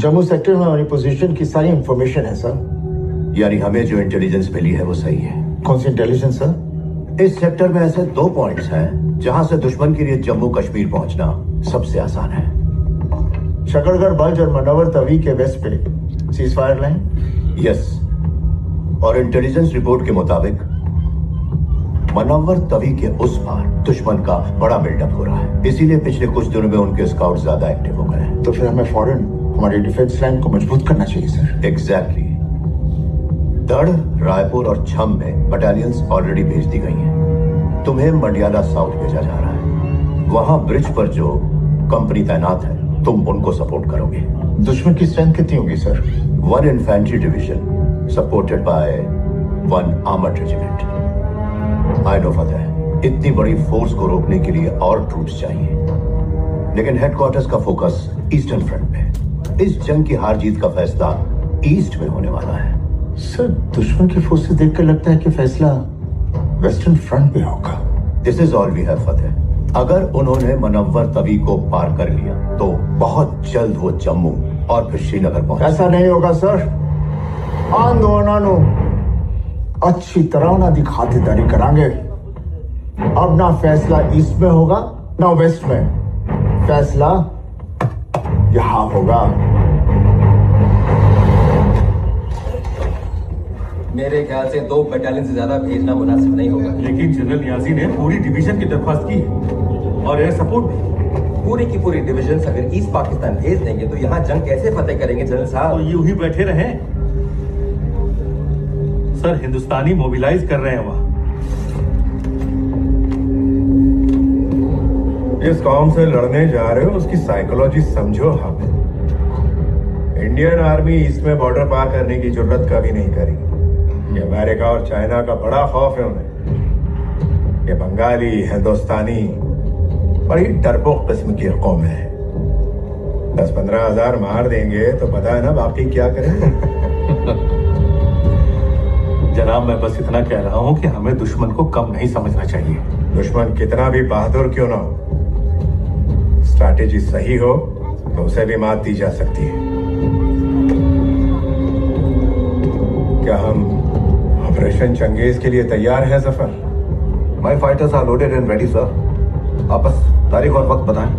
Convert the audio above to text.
Jammu sector में हमारी position की सारी इंफॉर्मेशन है सर। यानी हमें जो इंटेलिजेंस मिली है वो सही है। कौन सी इंटेलिजेंस सर? इस सेक्टर में ऐसे 2 पॉइंट्स हैं जहां से दुश्मन के लिए जम्मू कश्मीर पहुंचना सबसे आसान है। शकरगढ़ बल्ज और मनोवर तवी के वेस्ट पे सीज फायर लाइन। यस, और इंटेलिजेंस रिपोर्ट के मुताबिक मनोवर तवी के उस पार दुश्मन का बड़ा बिल्डअप हो रहा है, इसीलिए पिछले कुछ दिनों में उनके स्काउट ज्यादा एक्टिव हो गए हैं। तो फिर हमें फौरन हमारी डिफेंस लाइन को मजबूत करना चाहिए सर। एग्जैक्टली। दड़, रायपुर और छम में बटालियंस ऑलरेडी भेज दी गई हैं। तुम्हें मंडियाला साउथ भेजा जा रहा है। वहां ब्रिज पर जो कंपनी तैनात है, तुम उनको सपोर्ट करोगे। दुश्मन की स्ट्रेंथ कितनी होगी sir? 1 infantry division supported by 1 armoured regiment. I know Fateh, इतनी बड़ी फोर्स को रोकने के लिए और ट्रूप्स चाहिए, लेकिन हेडक्वार्टर्स का फोकस ईस्टर्न फ्रंट पे। इस जंग की हार जीत का फैसला ईस्ट में होने वाला है। सर, दुश्मन की फोर्स से देखकर लगता है कि फैसला वेस्टर्न फ्रंट पे होगा। This is all we have Fateh. अगर उन्होंने मनव्वर तवी को पार कर लिया तो बहुत जल्द वो जम्मू और फिर श्रीनगर पहुंच। ऐसा नहीं होगा सर। आंदोलनों अच्छी तरह ना खातिरदारी करांगे। अब ना फैसला ईस्ट में होगा ना वेस्ट में, फैसला यहां होगा। मेरे ख्याल से 2 बटालियन से ज्यादा भेजना मुनासिब नहीं होगा। लेकिन जनरल यासी ने पूरी डिवीजन की दरख्वास्त की है और एयर सपोर्ट भी। पूरी की पूरी डिवीजन अगर ईस्ट पाकिस्तान भेज देंगे तो यहाँ जंग कैसे फतेह करेंगे जनरल साहब? तो यूं ही बैठे रहे सर, हिंदुस्तानी मोबिलाइज कर रहे हैं वहां। जिस कौम से लड़ने जा रहे हो उसकी साइकोलॉजी समझो। हमें इंडियन आर्मी इसमें बॉर्डर पार करने की जरूरत कभी नहीं करेगी। ये अमेरिका और चाइना का बड़ा खौफ है उन्हें। ये बंगाली, हिंदुस्तानी बड़ी डरपोक किस्म की कौम है। 10-15 हजार मार देंगे तो पता है ना बाकी क्या करेंगे। जनाब, मैं बस इतना कह रहा हूं कि हमें दुश्मन को कम नहीं समझना चाहिए। दुश्मन कितना भी बहादुर क्यों ना हो, स्ट्रैटेजी सही हो तो उसे भी मात दी जा सकती है। क्या हम ऑपरेशन चंगेज के लिए तैयार हैं Zafar? My fighters are loaded and ready sir. आप बस तारीख और वक्त बताएं।